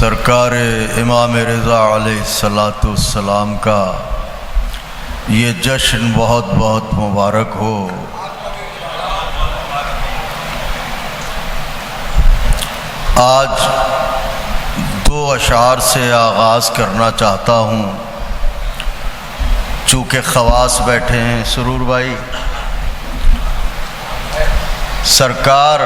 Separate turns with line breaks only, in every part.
سرکار امام رضا علیہ السلام کا یہ جشن بہت بہت مبارک ہو۔ آج دو اشعار سے آغاز کرنا چاہتا ہوں، چونکہ خواص بیٹھے ہیں۔ سرور بھائی، سرکار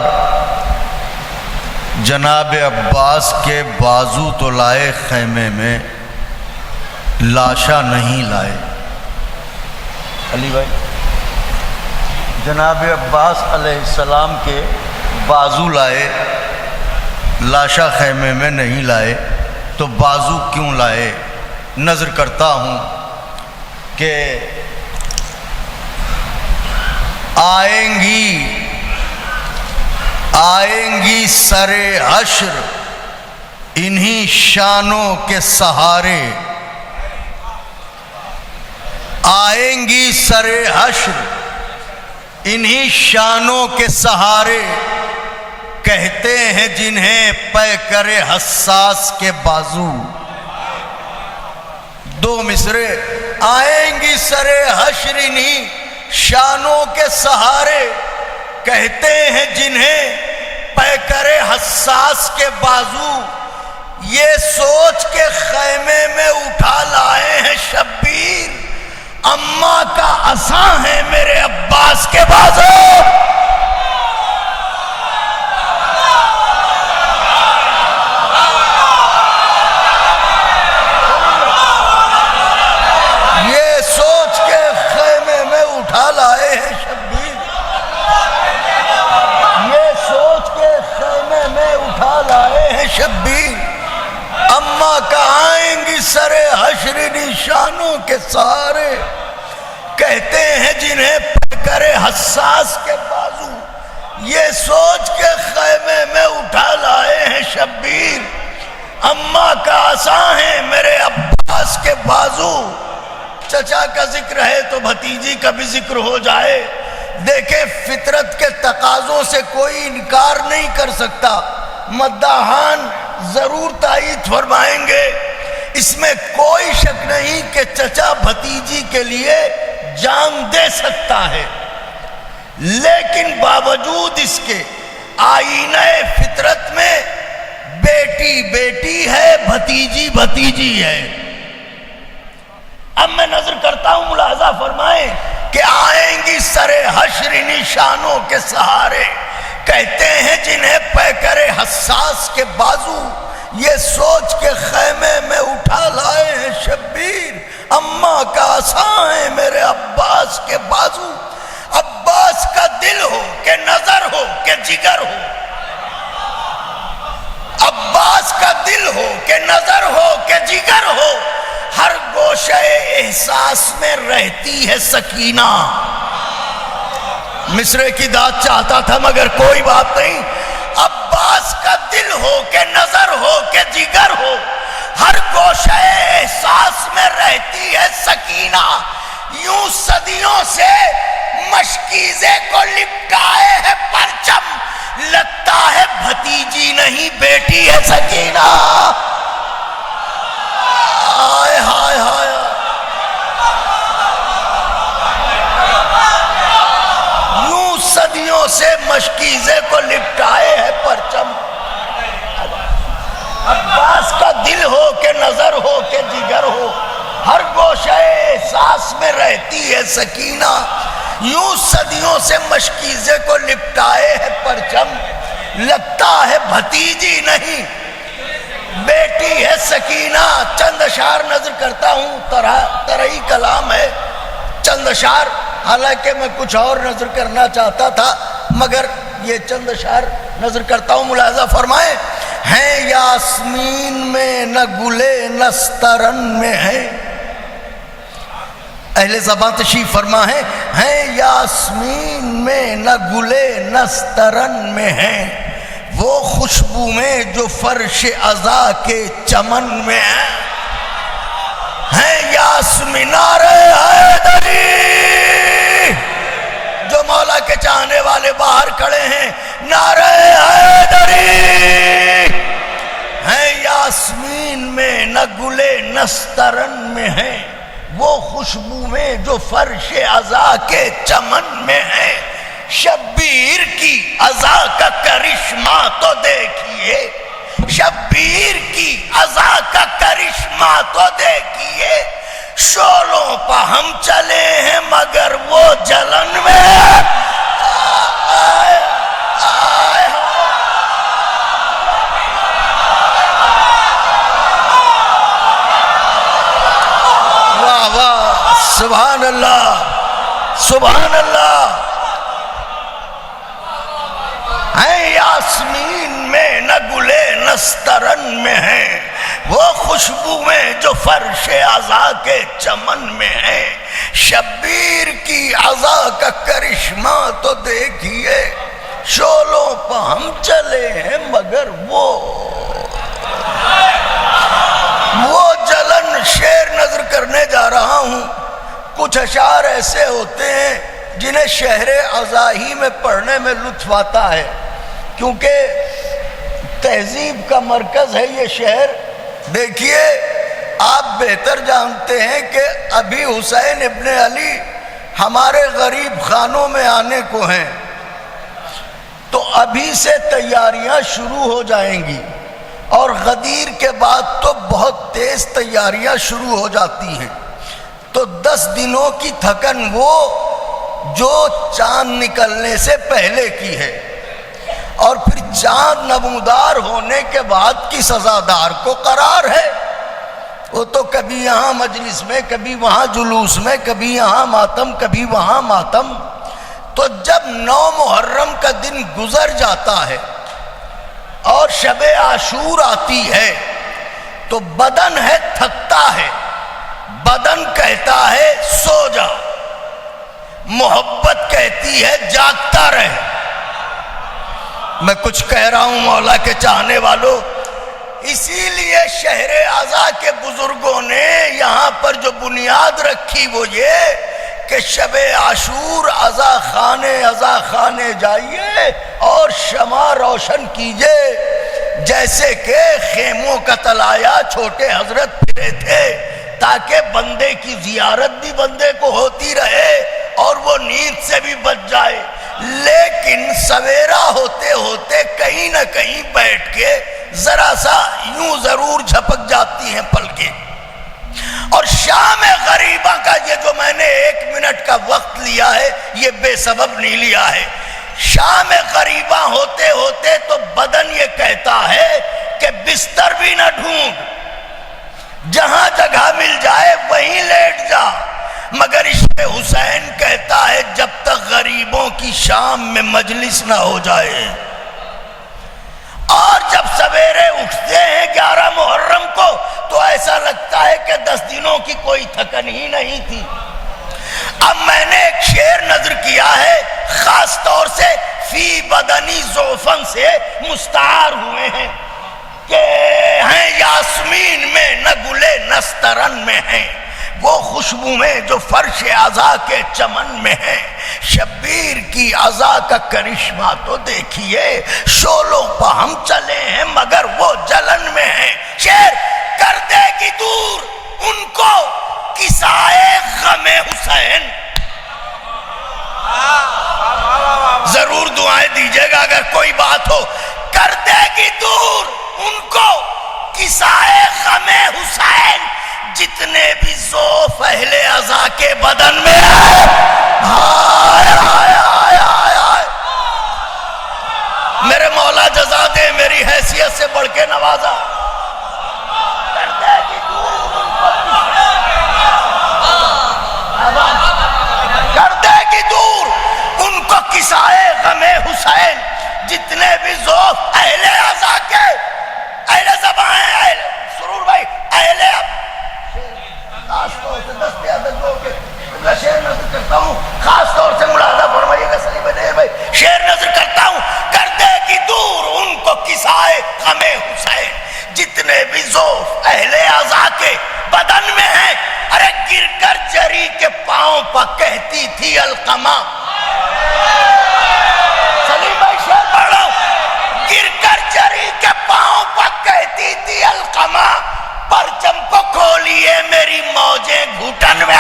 جناب عباس کے بازو تو لائے خیمے میں، لاشا نہیں لائے۔ علی بھائی، جناب عباس علیہ السلام کے بازو لائے، لاشا خیمے میں نہیں لائے، تو بازو کیوں لائے؟ نظر کرتا ہوں کہ آئیں گی سر حشر انہی شانوں کے سہارے، آئیں گی سر حشر انہی شانوں کے سہارے، کہتے ہیں جنہیں پیکر حساس کے بازو۔ دو مصرے، آئیں گی سر حشر انہی شانوں کے سہارے، کہتے ہیں جنہیں پیکر حساس کے بازو، یہ سوچ کے خیمے میں اٹھا لائے ہیں شبیر، اماں کا عصا ہے میرے عباس کے بازو۔ یہ سوچ کے خیمے میں اٹھا لائے ہیں شبیر، یہ سوچ کے خیمے میں اٹھا لائے ہیں شبیر، اماں کا آئیں گی سر حشر نشانوں کے سہارے، کہتے ہیں جنہیں پیکر حساس کے بازو، یہ سوچ کے خیمے میں اٹھا لائے ہیں شبیر، اماں کا عصا ہے میرے عباس کے بازو۔ چچا کا ذکر ہے تو بھتیجی کا بھی ذکر ہو جائے۔ دیکھیں، فطرت کے تقاضوں سے کوئی انکار نہیں کر سکتا، مداحان ضرور تائید فرمائیں گے، اس میں کوئی شک نہیں کہ چچا بھتیجی کے لیے جان دے سکتا ہے، لیکن باوجود اس کے آئینہ فطرت میں بیٹی بیٹی ہے، بھتیجی بھتیجی ہے۔ اب میں نظر کرتا ہوں، ملاحظہ فرمائیں کہ آئیں گی سر حشر نشانوں کے سہارے، کہتے ہیں جنہیں پیکر حساس کے بازو، یہ سوچ کے خیمے میں اٹھا لائے ہیں شبیر، اماں کا عصا ہے میرے عباس کے بازو۔ عباس کا دل ہو کہ نظر ہو کہ جگر ہو، عباس کا دل ہو کہ نظر ہو کہ جگر ہو، ہر گوشہ احساس میں رہتی ہے سکینہ۔ مصرے کی داد چاہتا تھا مگر کوئی بات نہیں۔ عباس کا دل ہو کہ نظر ہو کہ جگر ہو، ہر گوشہ احساس میں رہتی ہے سکینہ، یوں صدیوں سے مشکیزے کو لپٹائے ہے پرچم، لگتا ہے بھتیجی نہیں بیٹی ہے سکینہ۔ ہائے ہائے ہائے، یوں صدیوں سے مشکیزے کو لپٹائے ہے پرچم، عباس کا دل ہو کہ نظر ہو کہ جگر ہو، ہر گوشہ احساس میں رہتی ہے سکینہ، یوں صدیوں سے مشکیزے کو لپٹائے ہے پرچم، لگتا ہے بھتیجی نہیں بیٹی ہے سکینہ۔ چند اشعار نظر کرتا ہوں، طرحی کلام ہے، چند اشعار، حالانکہ میں کچھ اور نظر کرنا چاہتا تھا مگر یہ چند اشعار نظر کرتا ہوں، ملاحظہ فرمائیں۔ ہیں یاسمین میں نہ گلے نسترن میں ہے، اہل زبان تشریف فرما ہے، ہیں یاسمین میں نہ گلے نسترن میں ہے، وہ خوشبو میں جو فرش عزا کے چمن میں ہے، ہیں یاسمینار حیدری، جو مولا کے چاہنے والے باہر کھڑے ہیں، نعرہ حیدری، ہیں یاسمین گلے نسترن میں ہے، وہ خوشبو میں جو فرش عزا کے چمن میں ہے۔ شبیر کی عزا کا کرشمہ تو دیکھیے، شبیر کی عزا کا کرشمہ تو دیکھیے، شعلوں پہ ہم چلے ہیں مگر وہ جلن میں آئے آئے۔ واہ واہ، سبحان اللہ سبحان اللہ۔ ہیں یاسمین میں نہ گلے نسترن میں ہیں، وہ خوشبو میں جو فرش عزا کے چمن میں ہے۔ شبیر کی عزا کا کرشمہ تو دیکھیے، شعلوں پہ ہم چلے ہیں مگر وہ جلن۔ شعر نظر کرنے جا رہا ہوں، کچھ اشعار ایسے ہوتے ہیں جنہیں شہر عزاہی میں پڑھنے میں لطف آتا ہے، کیونکہ تہذیب کا مرکز ہے یہ شہر۔ دیکھیے، آپ بہتر جانتے ہیں کہ ابھی حسین ابن علی ہمارے غریب خانوں میں آنے کو ہیں، تو ابھی سے تیاریاں شروع ہو جائیں گی، اور غدیر کے بعد تو بہت تیز تیاریاں شروع ہو جاتی ہیں۔ تو 10 دنوں کی تھکن وہ جو چاند نکلنے سے پہلے کی ہے، اور پھر چاند نمودار ہونے کے بعد کی سزادار کو قرار ہے۔ وہ تو کبھی یہاں مجلس میں، کبھی وہاں جلوس میں، کبھی یہاں ماتم، کبھی وہاں ماتم۔ تو جب 9 محرم کا دن گزر جاتا ہے اور شب عاشور آتی ہے تو بدن ہے تھکتا ہے، بدن کہتا ہے سو جا، محبت کہتی ہے جاگتا رہے۔ میں کچھ کہہ رہا ہوں مولا کے چاہنے والوں، اسی لیے شہر عزا کے بزرگوں نے یہاں پر جو بنیاد رکھی وہ یہ کہ شب عاشور عزا خانے جائیے اور شمع روشن کیجئے، جیسے کہ خیموں کا تلایا چھوٹے حضرت پھرے تھے تاکہ بندے کی زیارت بھی بندے کو ہوتی رہے اور وہ نیند سے بھی بچ جائے۔ لیکن سویرا ہوتے ہوتے کہیں نہ کہیں بیٹھ کے ذرا سا یوں ضرور جھپک جاتی ہیں پلکیں۔ اور شام غریبہ کا یہ جو میں نے 1 منٹ کا وقت لیا ہے یہ بے سبب نہیں لیا ہے۔ شام غریبہ ہوتے ہوتے تو بدن یہ کہتا ہے کہ بستر بھی نہ ڈھونڈ، جہاں جگہ مل جائے وہیں لیٹ جا، مگر عشق حسین کہتا ہے جب تک غریبوں کی شام میں مجلس نہ ہو جائے۔ اور جب سویرے اٹھتے ہیں 11 محرم کو تو ایسا لگتا ہے کہ 10 دنوں کی کوئی تھکن ہی نہیں تھی۔ اب میں نے ایک شعر نظر کیا ہے، خاص طور سے فی بدنی ضعفن سے مستعار ہوئے ہیں کہ ہیں یاسمین میں نہ گلے نسترن میں ہیں، وہ خوشبو میں جو فرش عزا کے چمن میں ہے۔ شبیر کی عزا کا کرشمہ تو دیکھیے، شعلوں پہ ہم چلے ہیں مگر وہ جلن میں ہیں۔ شعر کر دے گی دور ان کو کسائے غم حسین۔ ضرور دعائیں دیجیے گا اگر کوئی بات ہو۔ کر دے گی دور ان کو کسائے غم حسین، جتنے بھی ذوف اہل عزا کے بدن میں ہے۔ ہائے ہائے ہائے ہائے ہائے، میرے مولا جزا دے، میری حیثیت سے بڑھ کے نوازا۔ کر دے گی دور ان کو، کر دے گی دور ان کو کسائے غم حسین، جتنے بھی ذوف اہل عزا کے، اہل زبان اہل سرور بھائی، اہل خاص طور سے میں شعر نظر کرتا ہوں، خاص طور سے ملاحظہ فرمائیے گا سلیم بھائی، شعر نظر کرتا ہوں۔ کر دے گی دور ان کو کسائے غم حسین، جتنے بھی ذوف اہل عزا کے بدن میں ہیں۔ ارے گر کر جری کے پاؤں پر کہتی تھی القمہ، سلیم بھائی شعر پڑھ رہا ہوں۔ گر کر جری کے پاؤں پر کہتی تھی القمہ، پرچم کو کھولیے میری موجیں گھٹن میں.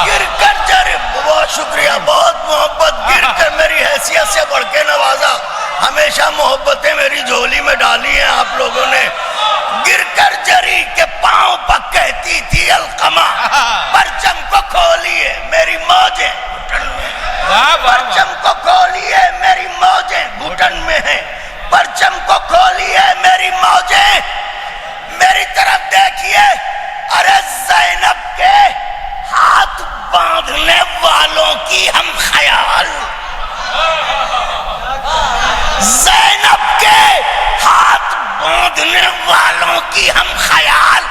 گر کر جاری بہت شکریہ, بہت محبت, گر کر میری حیثیت سے بڑھ کے نوازا. ہمیشہ محبتیں میری جھولی میں ڈالی ہیں آپ لوگوں نے. گر کر جری کے پاؤں پر کہتی تھی القمہ, پرچم کو کھولیے میری موجیں گھٹن میں. پرچم کو کھولیے میری موجیں گھٹن میں ہیں. پرچم کو کھولیے میری موجیں. میری طرف دیکھیے, ارے زینب کے ہاتھ باندھنے والوں کی ہم خیال. زینب کے ہاتھ باندھنے والوں کی ہم خیال.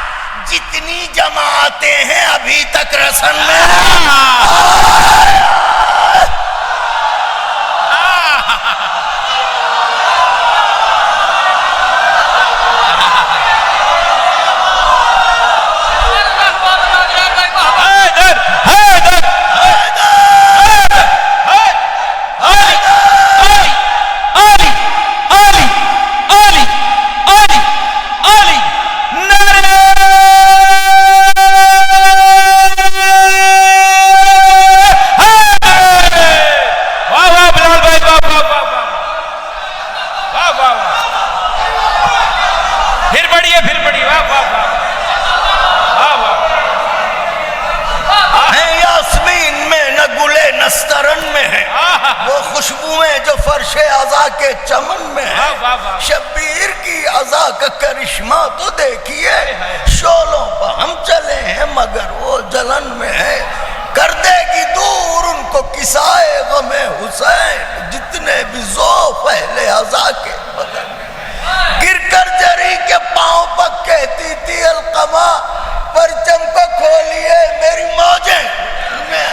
جتنی جماعتیں ہیں ابھی تک رسن میں, کے چمن میں ہے. شبیر کی عزا کا کرشمہ تو دیکھیے, شولوں پر ہم چلے ہیں مگر وہ جلن میں ہے. کر دے گی دور ان کو کسائے غم حسین, جتنے بھی ذوف اہل عزا کے بدن میں. گر کر جری کے پاؤں پر کہتی تھی القمہ, پرچم کو کھولیے میری موجیں میں.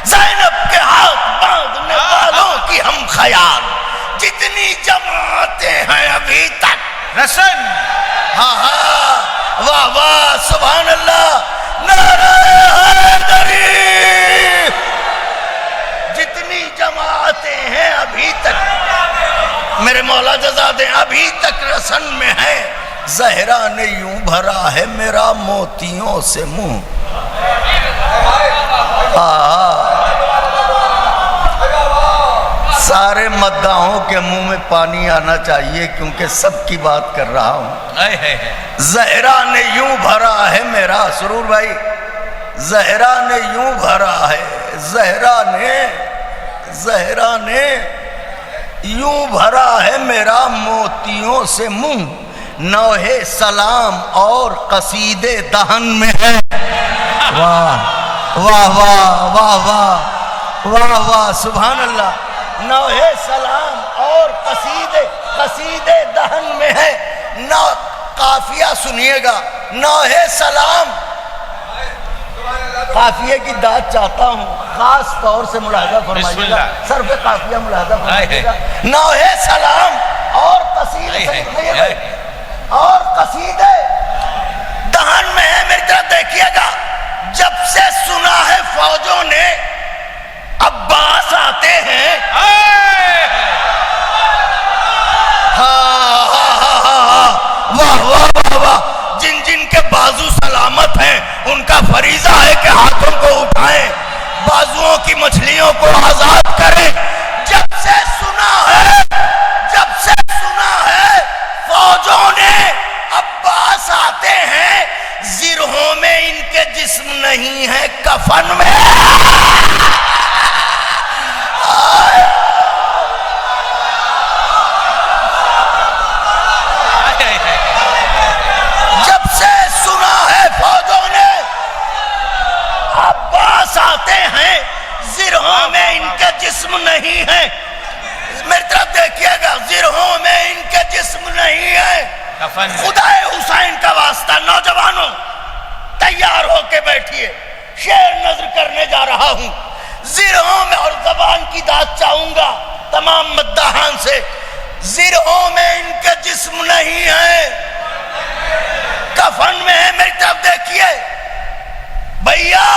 زینب کے ہاتھ باندھنے والوں کی ہم خیال. جتنی جماعتیں ہیں ابھی تک رسن. ہاں ہاں, واہ واہ, سبحان اللہ, نعرہ حیدری. جتنی جماعتیں ہیں ابھی تک, میرے مولا جزا دیں, ابھی تک رسن میں ہے. زہرا نے یوں بھرا ہے میرا موتیوں سے منہ. سارے مداحوں کے منہ میں پانی آنا چاہیے کیونکہ سب کی بات کر رہا ہوں. زہرا نے یوں بھرا ہے میرا, سرور بھائی, زہرا نے یوں بھرا ہے, زہرا نے یوں بھرا ہے میرا موتیوں سے منہ. نوحے سلام اور قصیدے دہن میں ہے. واہ واہ واہ واہ واہ واہ واہ, سبحان اللہ. نوحے سلام اور قصیدے دہن میں ہے. قافیہ سنیے گا, نوحے سلام. قافیے کی داد چاہتا ہوں, خاص طور سے ملاحظہ فرمائیے گا, صرف قافیہ ملاحظہ فرمائیے گا. نوحے سلام اور قصیدے دہن میں ہے. میری طرف دیکھیے گا, جب سے سنا ہے فوجوں نے عباس آتے ہیں. واہ واہ واہ, جن جن کے بازو سلامت ہیں ان کا فریضہ ہے کہ ہاتھوں کو اٹھائیں, بازوؤں کی مچھلیوں کو آزاد کریں. جب سے سنا ہے فوجوں نے عباس آتے ہیں, زرہوں میں ان کے جسم نہیں ہے کفن میں. جب سے سنا ہے فوجوں نے عباس آتے ہیں, زرہوں میں ان کے جسم نہیں ہے. میری طرف دیکھیے گا, زرہوں میں ان کے جسم نہیں ہے. خدا حسین کا واسطہ, نوجوانوں تیار ہو کے بیٹھیے, شعر نظر کرنے جا رہا ہوں. زرہوں میں, اور زبان کی داد چاہوں گا, تمام مداحان سے، زرہوں میں ان کے جسم نہیں ہیں، کفن میں ہے۔ میری طرف دیکھیے بھیا،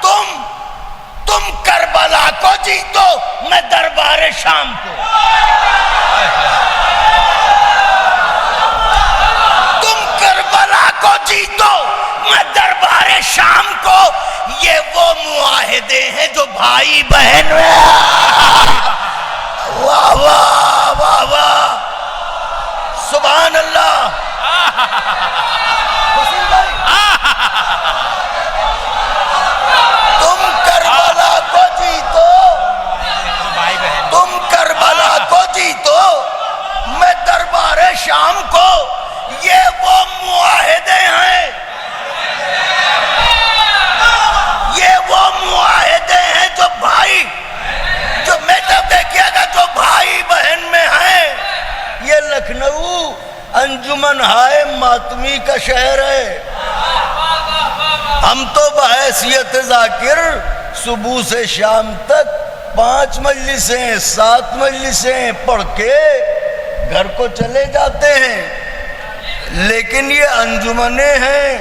تم کربلا کو جیتو، میں دربار شام کو۔ تم کربلا کو جیتو، میں دربار شام کو۔ یہ وہ معاہدے ہیں جو بھائی بہن میں۔ واہ واہ واہ واہ، سبحان اللہ۔ تم کربلا کو جیتو، تم کربلا کو جیتو، میں دربار شام کو۔ یہ وہ معاہدے ہیں، یہ وہ معاہدے ہیں جو بھائی، جو میں جب دیکھیے گا جو بھائی بہن میں ہیں۔ یہ لکھنؤ انجمن ہائے ماتمی کا شہر ہے۔ ہم تو بحیثیت ذاکر صبح سے شام تک 5 مجلسیں 7 مجلسیں پڑھ کے گھر کو چلے جاتے ہیں، لیکن یہ انجمنیں ہیں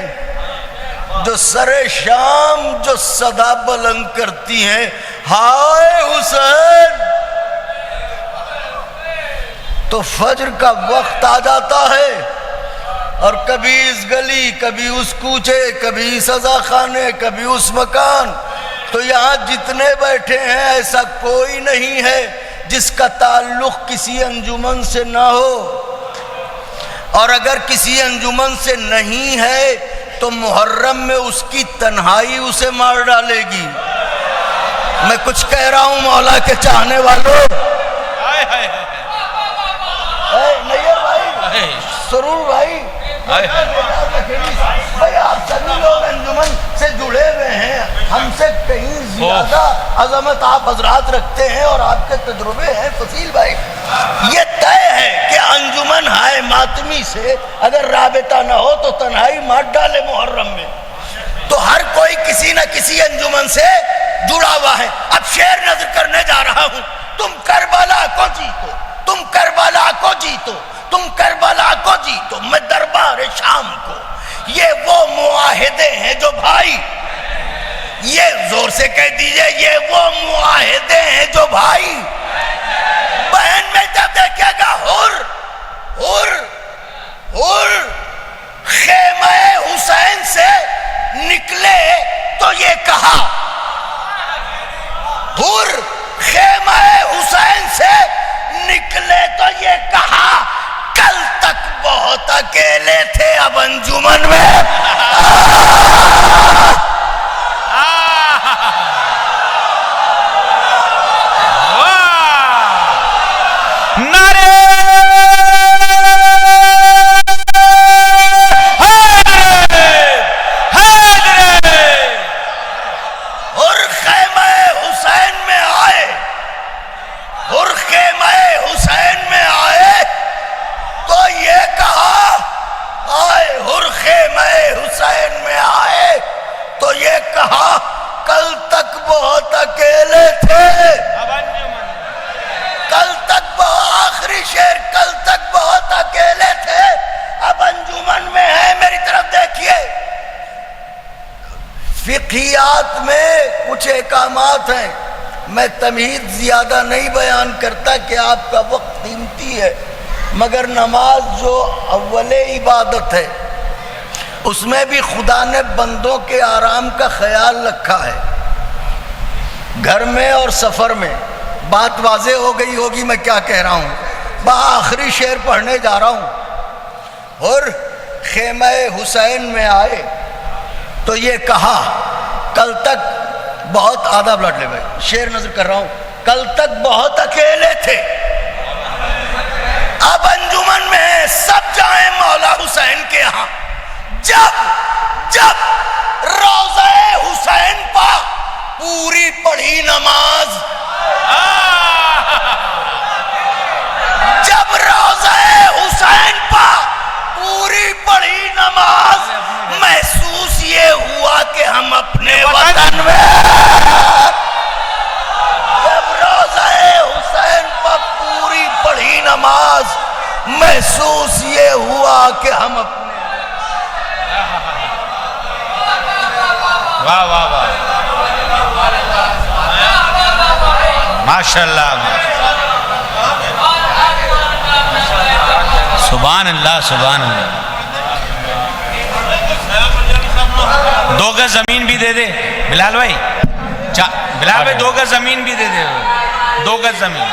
جو سر شام جو صدا بلند کرتی ہیں، ہائے حسین۔ تو فجر کا وقت آ جاتا ہے، اور کبھی اس گلی، کبھی اس کوچے، کبھی سزا خانے، کبھی اس مکان۔ تو یہاں جتنے بیٹھے ہیں ایسا کوئی نہیں ہے جس کا تعلق کسی انجمن سے نہ ہو، اور اگر کسی انجمن سے نہیں ہے تو محرم میں اس کی تنہائی اسے مار ڈالے گی۔ میں کچھ کہہ رہا ہوں مولا کے چاہنے والوں۔ نیئر بھائی، سرور بھائی، بھائی آپ سبھی لوگ انجمن سے جڑے ہوئے ہیں، ہم سے کہیں زیادہ عظمت آپ حضرات رکھتے ہیں اور آپ کے تجربے ہیں فصیل بھائی۔ یہ طے ہے کہ انجمن ہائے ماتمی سے اگر رابطہ نہ ہو تو تنہائی مار ڈالے محرم میں۔ تو ہر کوئی کسی نہ کسی انجمن سے جڑا ہوا ہے۔ اب شعر نظر کرنے جا رہا ہوں۔ تم کربلا کو جیتو، تم کربلا کو جیتو، تم کربلا کو جیتو، میں دربار شام کو۔ یہ وہ معاہدے ہیں جو بھائی، یہ زور سے کہہ دیجئے، یہ وہ معاہدے ہیں جو بھائی بہن میں جب دیکھے گا حر خیمہ حسین سے نکلے تو یہ کہا، حر خیمہ حسین سے نکلے تو یہ کہا، کل تک بہت اکیلے تھے اب انجمن میں۔ کل تک بہت اکیلے تھے، کل تک آخری شعر، کل تک بہت اکیلے تھے اب انجمن میں ہیں۔ میری طرف دیکھیے، فقہیات میں کچھ احکامات ہیں، میں تمہید زیادہ نہیں بیان کرتا کہ آپ کا وقت قیمتی ہے، مگر نماز جو اول عبادت ہے اس میں بھی خدا نے بندوں کے آرام کا خیال رکھا ہے، گھر میں اور سفر میں۔ بات واضح ہو گئی ہوگی میں کیا کہہ رہا ہوں۔ آخری شعر پڑھنے جا رہا ہوں۔ اور خیمہ حسین میں آئے تو یہ کہا، کل تک بہت آداب لٹ لے بھائی، شعر نظر کر رہا ہوں، کل تک بہت اکیلے تھے اب انجمن میں ہیں، سب جائیں مولا حسین کے ہاں۔ جب روضہ حسین پا پوری پڑھی نماز، جب روضہ حسین پا پوری پڑھی نماز، محسوس یہ ہوا کہ ہم اپنے وطن میں، جب روضہ حسین کہ ہم اپنے
واہ واہ واہ ماشاءاللہ سبحان اللہ سبحان اللہ. 2 گز زمین بھی دے دے بلال بھائی, بلال بھائی 2 گز زمین بھی دے دے, 2 گز زمین.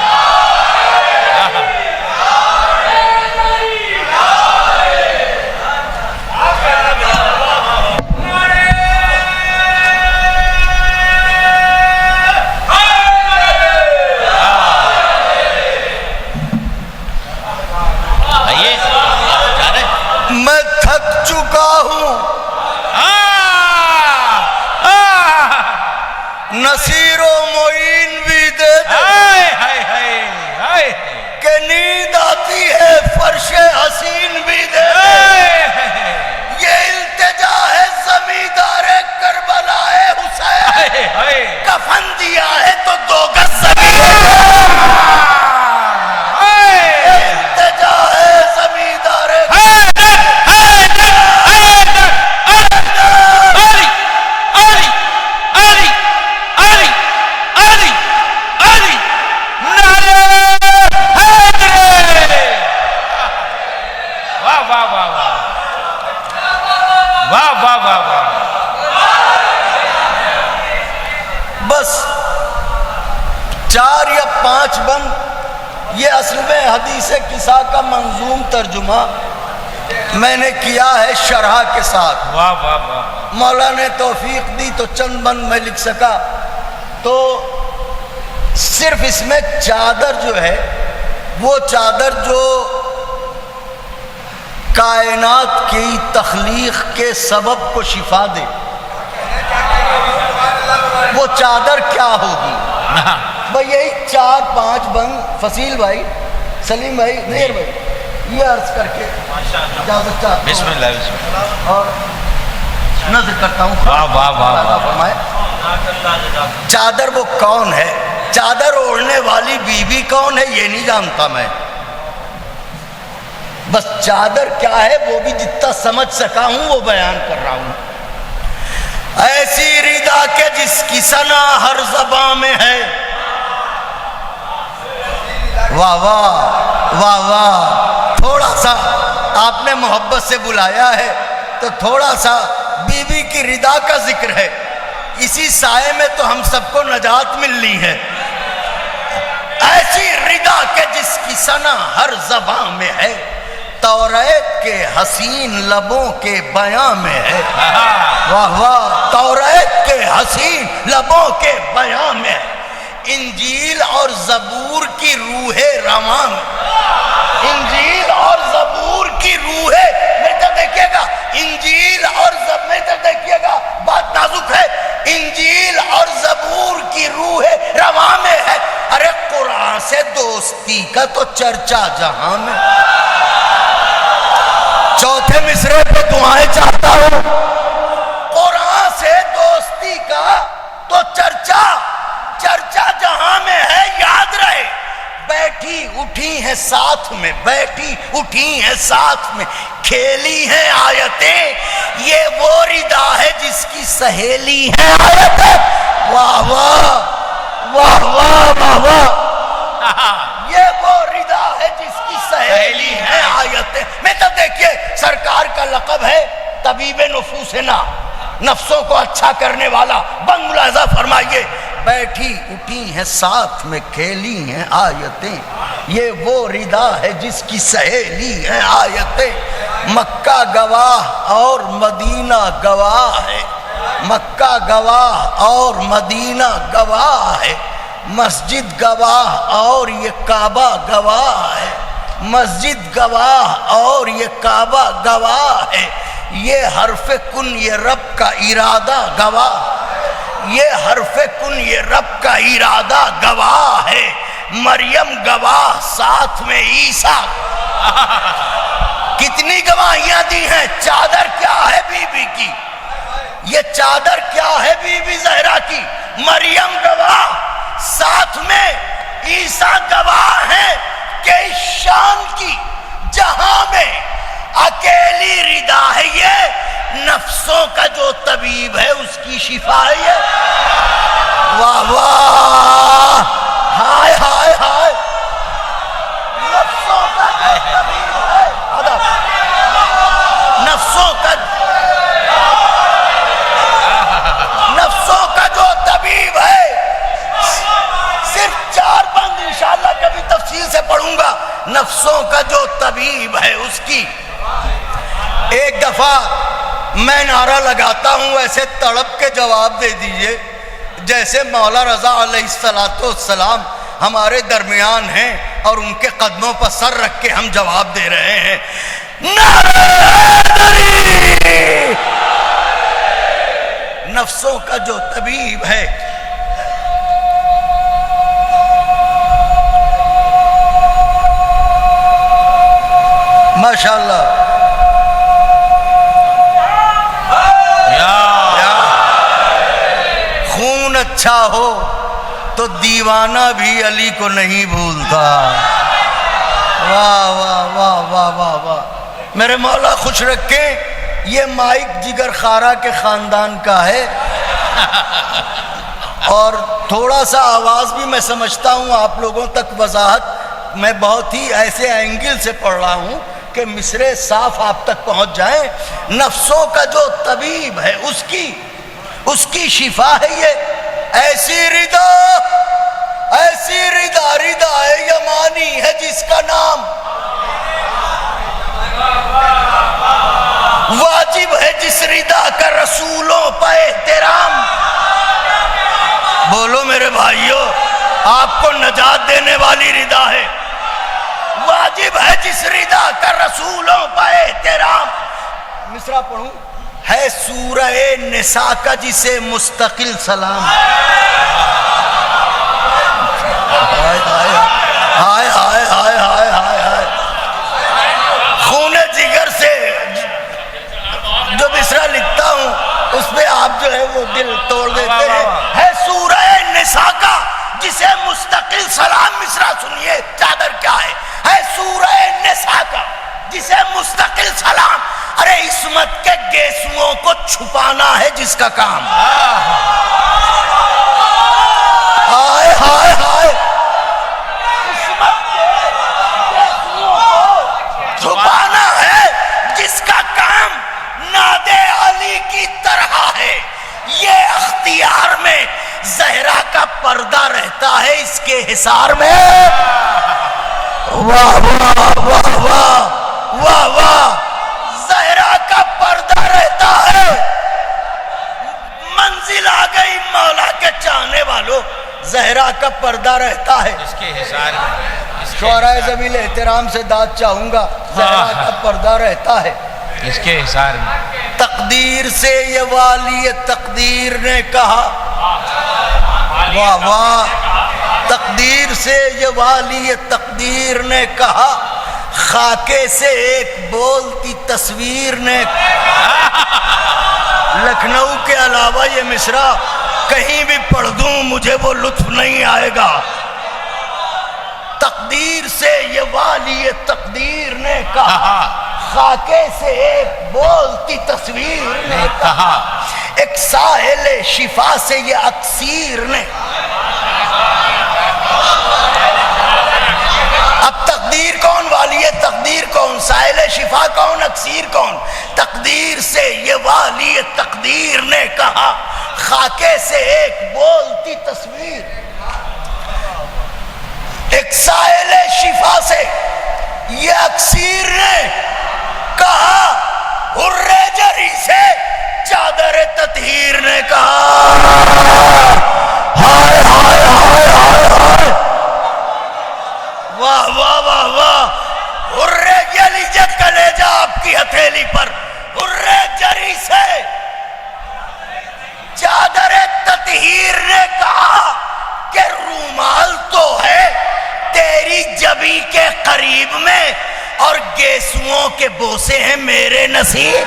میں تھک چکا ہوں نصیر و معین بھی دے دے کہ نیند آتی ہے فرش حسین بھی دے دے. یہ التجا ہے زمیندار کربلا حسین, کفن دیا ہے تو 2 گز زمین. التجا ہے زمیندار بس 4 یا 5 بند. یہ اصل میں حدیث کسا کا منظوم ترجمہ میں نے کیا ہے شرح کے ساتھ.
واہ واہ واہ.
مولا نے توفیق دی تو چند بند میں لکھ سکا. تو صرف اس میں چادر جو ہے وہ چادر جو کائنات کی تخلیق کے سبب کو شفا دے, وہ چادر کیا ہوگی؟ بھئی یہی 4-5 بند فصیل بھائی, سلیم بھائی, نیر بھائی یہ عرض کر کے اجازت چاہتا ہوں.
بسم اللہ بسم اللہ.
اور نظر کرتا ہوں
واہ واہ واہ
فرمائے چادر وہ کون ہے, چادر اوڑھنے والی بیوی کون ہے یہ نہیں جانتا میں, بس چادر کیا ہے وہ بھی جتنا سمجھ سکا ہوں وہ بیان کر رہا ہوں. ایسی ردا کہ جس کی ثنا ہر زباں میں ہے. واہ واہ واہ واہ. تھوڑا سا آپ نے محبت سے بلایا ہے تو تھوڑا سا بیوی کی ردا کا ذکر ہے. اسی سائے میں تو ہم سب کو نجات ملنی ہے. ایسی ردا کہ جس کی ثنا ہر زباں میں ہے, توریت کے حسین لبوں کے بیاں میں ہے. واہ واہ. توریت کے حسین لبوں کے بیاں میں ہے. انجیل اور زبور کی روح رواں میں, انجیل اور زبور کی روح میں تو دیکھیے گا, انجیل اور میں تو دیکھیے گا بات نازک ہے. انجیل اور زبور کی روح رواں میں ہے. ارے قرآن سے دوستی کا تو چرچا جہاں میں. چوتھے مصرے پہ دعائیں چاہتا ہوں. قرآن سے دوستی کا تو چرچا جہاں میں ہے. یاد رہے بیٹھی اٹھی ہیں ساتھ میں, بیٹھی اٹھی ہیں ساتھ میں, کھیلی ہیں آیتیں. یہ وہ ردا ہے جس کی سہیلی ہے آیتیں. واہ واہ واہ واہ واہ واہ. یہ وہ ردا ہے جس کی سہیلی ہے آیتیں. میں تو دیکھیے سرکار کا لقب ہے طبیب نفوسنا, نفسوں کو اچھا کرنے والا. بند ملاحظہ فرمائیے, بیٹھی اٹھی ہیں ساتھ میں کھیلی ہیں آیتیں. یہ وہ ردا ہے جس کی سہیلی ہیں آیتیں. مکہ گواہ اور مدینہ گواہ ہے, مکہ گواہ اور مدینہ گواہ ہے. مسجد گواہ اور یہ کعبہ گواہ ہے, مسجد گواہ اور یہ کعبہ گواہ ہے. یہ حرف کن یہ رب کا ارادہ گواہ, یہ حرف کن یہ رب کا ارادہ گواہ ہے. مریم گواہ ساتھ میں عیسیٰ. کتنی گواہیاں دی ہیں. چادر کیا ہے بی بی کی, یہ چادر کیا ہے بی بی زہرا کی. مریم گواہ ساتھ میں عیسیٰ گواہ ہیں کہ اس شان کی جہاں میں اکیلی ردا ہے یہ، نفسوں کا جو طبیب ہے اس کی شفا ہے یہ. واہ واہ، ہائے ہائے ہائے، نفسوں کا جو طبیب ہے، نفسوں کا جو طبیب ہے. صرف 4 بند انشاءاللہ کبھی تفصیل سے پڑھوں گا. نفسوں کا جو طبیب ہے اس کی. ایک دفعہ میں نعرہ لگاتا ہوں، ایسے تڑپ کے جواب دے دیجئے جیسے مولا رضا علیہ السلام ہمارے درمیان ہیں اور ان کے قدموں پر سر رکھ کے ہم جواب دے رہے ہیں. نعرہ حیدری، نفسوں کا جو طبیب ہے. ماشاءاللہ. خون اچھا ہو تو دیوانہ بھی علی کو نہیں بھولتا. واہ واہ واہ واہ واہ واہ. میرے مولا خوش رکھے. یہ مائک جگر خارا کے خاندان کا ہے اور تھوڑا سا آواز بھی میں سمجھتا ہوں آپ لوگوں تک وضاحت میں بہت ہی ایسے اینگل سے پڑھ رہا ہوں کہ مصرے صاف آپ تک پہنچ جائیں. نفسوں کا جو طبیب ہے اس کی شفا ہے یہ. ایسی ردا ردا یمانی ہے جس کا نام واجب ہے، جس ردا کا رسولوں پہ احترام. بولو میرے بھائیو، آپ کو نجات دینے والی ردا ہے. واجب ہے جس ردا کا رسولوں پہ احترام. مصرع پڑھوں. ہے سورہ نساء کا جسے مستقل سلام. ہائے ہائے ہائے ہائے ہائے ہائے ہائے. خون جگر سے جو مصرع لکھتا ہوں اس پہ آپ جو ہے وہ دل توڑ دیتے ہیں. ہے سورہ نساء کا جسے مستقل سلام. مصرع سنیے چادر کیا ہے. ہے سورہ نساء کا جسے مستقل سلام. ارے عصمت کے گیسوؤں کو چھپانا ہے جس کا کام. ہائے ہائے ہائے. عصمت کے گیسوؤں کو چھپانا ہے جس کا کام. نادے علی کی طرح ہے یہ اختیار میں. زہرا کا پردہ رہتا ہے اس کے حصار میں. واہ واہ واہ واہ واہ واہ. زہرا کا پردہ رہتا ہے. منزل آ گئی مولا کے چاہنے والوں. زہرا کا پردہ رہتا ہے
اس کے حصار میں.
شعراء ذویل احترام سے داد چاہوں گا. زہرا کا پردہ رہتا ہے
اس کے حصار میں.
تقدیر سے یہ والی تقدیر نے کہا. واہ واہ. تقدیر سے یہ والی تقدیر نے کہا. خاکے سے ایک بولتی تصویر نے. لکھنؤ کے علاوہ یہ مصرع کہیں بھی پڑھ دوں مجھے وہ لطف نہیں آئے گا. تقدیر سے یہ والی تقدیر نے کہا. خاکے سے ایک بولتی تصویر نے کہا. ایک ساحل شفا سے یہ اکسیر نے. اب تقدیر کون، والی تقدیر کون، ساحل شفا کون، اکسیر کون؟ تقدیر سے یہ والی تقدیر نے کہا. خاکے سے ایک بولتی تصویر. ایک ساحل شفا سے یہ اکسیر نے کہا. حرے جری سے چادر تطہیر نے کہا. ہائے ہائے ہائے ہائے ہائے. واہ واہ واہ واہ. حرے یہ لیجیے کلیجہ آپ کی ہتھیلی پر. حرے جری سے چادر تطہیر نے کہا کہ رومال تو ہے تیری جبی کے قریب میں اور گیسوؤں کے بوسے ہیں میرے نصیب.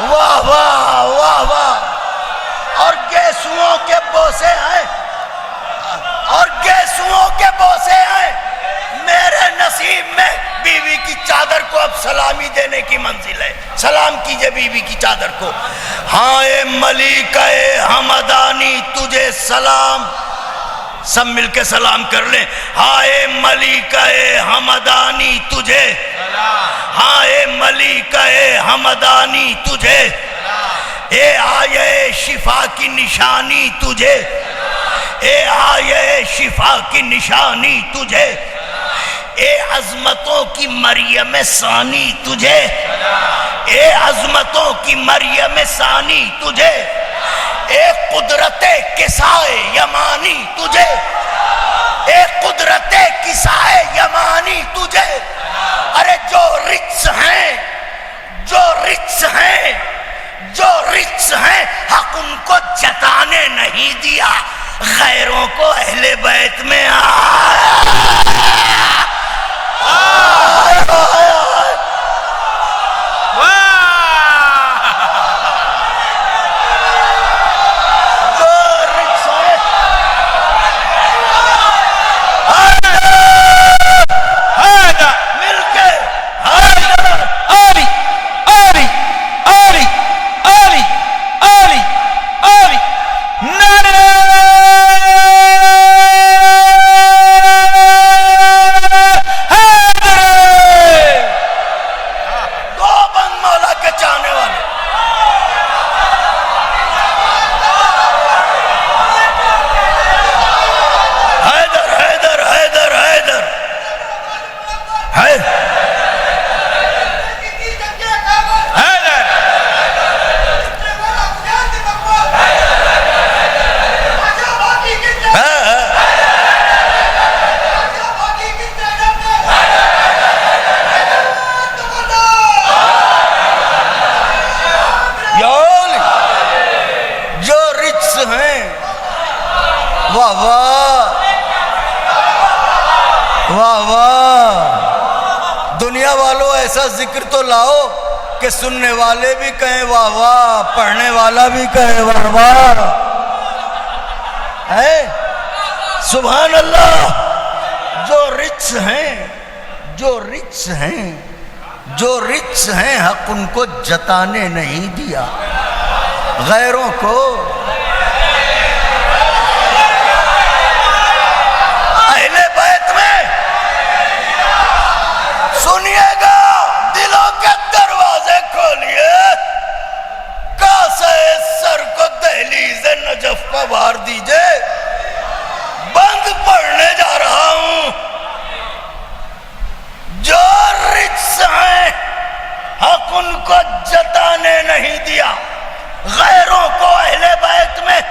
واہ واہ واہ واہ. اور گیسوؤں کے بوسے ہیں اور گیسوؤں کے بوسے ہیں میرے نصیب میں. بیوی کی چادر کو اب سلامی ہونے کی منزل ہے. سلام کیجئے بی بی کی چادر کو. ہاں اے ملیکہ ہمدانی تجھے سلام. سب مل کے سلام کر لیں. ہاں اے ملیکہ ہمدانی تجھے. ہاں اے ملیکہ ہمدانی تجھے. اے آیے شفا کی نشانی تجھے. اے آیے شفا کی نشانی تجھے. اے عظمتوں کی مریم ثانی تجھے. اے عظمتوں کی مریم ثانی تجھے. اے قدرت کسائے یمانی تجھے. اے قدرت کسائے یمانی تجھے. ارے جو رچ ہیں، جو رچ ہیں، جو رچ ہیں، حق ان کو جتانے نہیں دیا. غیروں کو اہل بیت میں ذکر تو لاؤ کہ سننے والے بھی کہیں واہ واہ، پڑھنے والا بھی کہے واہ واہ. ہے سبحان اللہ. جو رچ ہیں، جو رچ ہیں، جو رچ ہیں، حق ان کو جتانے نہیں دیا. غیروں کو اہل بیت میں سنیے گا، دلوں کے دروازے کھولیے. کاسے سر کو دہلیز نجف پر بار دیجئے. بند پڑھنے جا رہا ہوں. جو رچ ہیں، حق ان کو جتانے نہیں دیا. غیروں کو اہل بیت میں.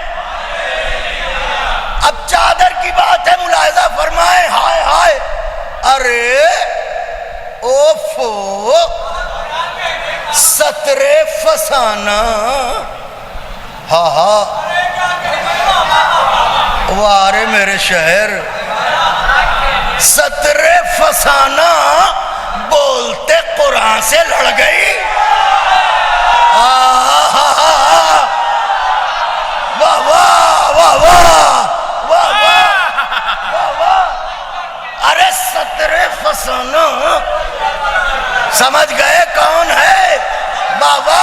اب چادر کی بات ہے، ملاحظہ فرمائیں. ہائے ہائے، ارے اوفو، ستر فسانہ. ہاں ہاں، وارے میرے شہر. ستر فسانہ بولتے قرآن سے لڑ گئی. واہ واہ واہ واہ واہ واہ واہ. ارے ستر فسانہ سمجھ گئے کون ہے؟ بابا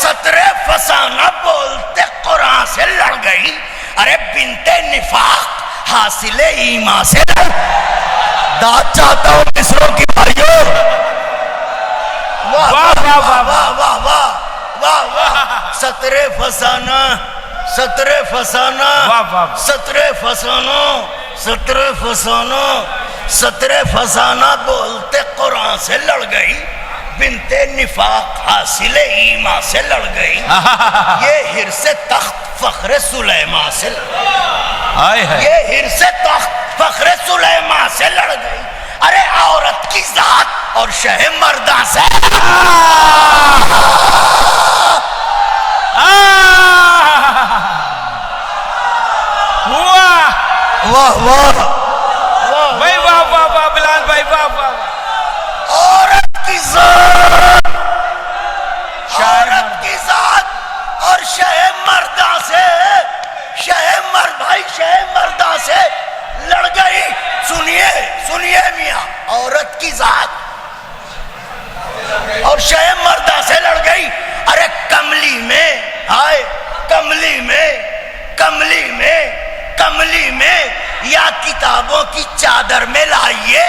ستر فسانہ بولتے قرآن سے لڑ گئی. ارے بنت نفاق حاصل ایمان سے لڑ. داد چاہتا ہوں مصروں کی بھائیوں. واہ واہ واہ واہ واہ واہ واہ واہ. ستر فسانہ، ستر فسانہ، ستر فسانہ، ستر فسانہ، ستر فسانہ بولتے قرآن سے لڑ گئی. بنت نفاق حاصل ایمان سے لڑ گئی. یہ حرص تخت فخر سلیمان سے لڑ گئی. یہ حرص تخت فخر سلیمان سے لڑ گئی. ارے عورت کی ذات اور شہ مرداں سے. واہ واہ
بھائی، واہ واہ واہ بلال بھائی، واہ واہ.
عورت کی ذات، عورت کی ذات اور شہ مرداں سے. شہ مرد بھائی، شہ مرداں سے لڑ گئی. سنیے سنیے میاں، عورت کی ذات اور شہ مردہ سے لڑ گئی. ارے کملی میں ہائے کملی میں کملی میں کملی میں یا کتابوں کی چادر میں لائیے,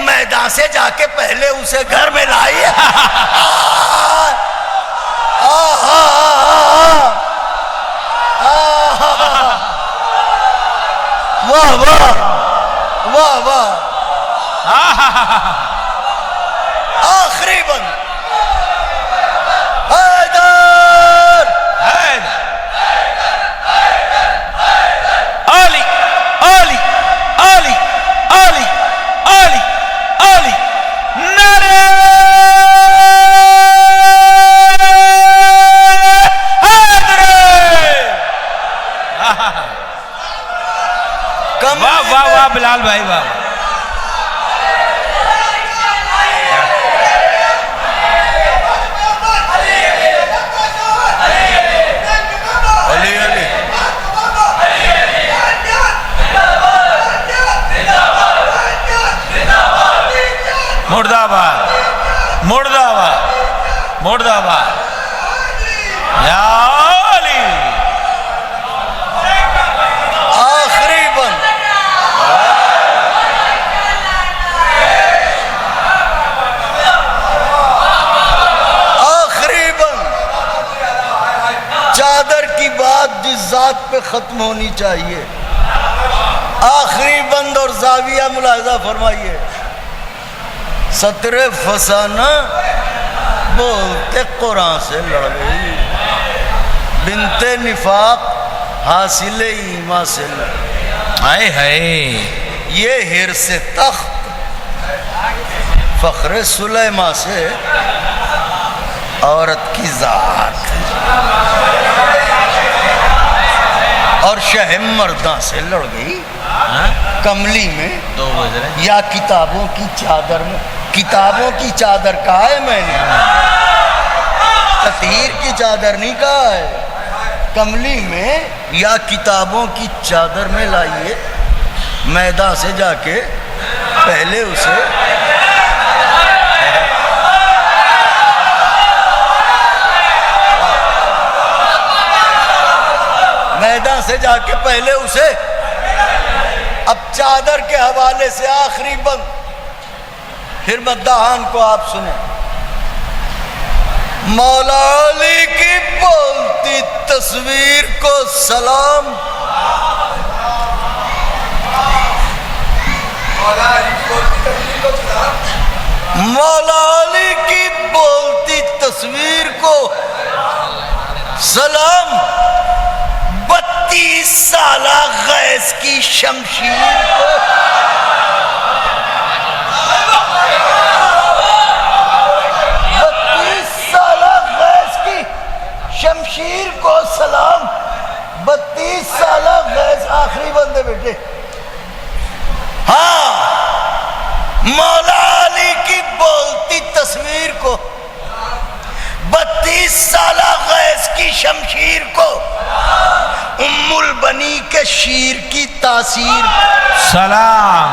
میدان سے جا کے پہلے اسے گھر میں لائیے. واہ واہ واہ واہ. آخری بند حیدر
علی علی علی علی علی علی نعرہ واہ واہ واہ بلال بھائی واہ.
علی علی
مرد آباد مرد آباد مرد آباد یا علی.
آخری بند آخری بند. چادر کی بات جس ذات پہ ختم ہونی چاہیے. آخری بند اور زاویہ ملاحظہ فرمائیے. سطر فسانہ بولتے قرآن سے لڑ گئی, بنت نفاق حاصل ایمان سے لڑ گئی.
ہائے ہائے
یہ حرص تخت فخر سلیمان سے عورت کی ذات اور شہ مرداں سے لڑ گئی کملی میں
دو گزرے
یا کتابوں کی چادر میں. کتابوں کی چادر کہا ہے میں نے, تطہیر کی چادر نہیں کہا ہے. کملی میں یا کتابوں کی چادر میں لائیے, میدان سے جا کے پہلے اسے میدان سے جا کے پہلے اسے. اب چادر کے حوالے سے آخری بند, پھر مداحان کو آپ سنیں. مولا علی کی بولتی تصویر کو سلام, مولا علی کی بولتی تصویر کو سلام. 32 سالہ غیث کی شمشیر کو, 32 سالہ غیث کی شمشیر کو سلام. 32 سالہ غیث. آخری بندے بیٹے. ہاں مولا علی کی بولتی تصویر کو, 32 سالہ غیث کی شمشیر کو, ام البنی کے شیر کی تاثیر
سلام.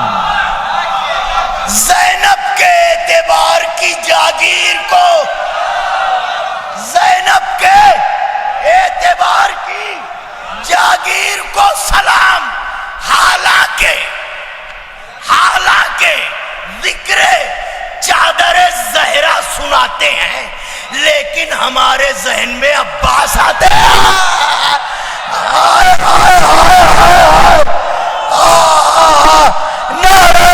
زینب کے اعتبار کی جاگیر کو, زینب کے اعتبار کی جاگیر کو سلام. حالانکہ ذکر چادر زہرا سناتے ہیں لیکن ہمارے ذہن میں عباس آتے ہیں. نعرہ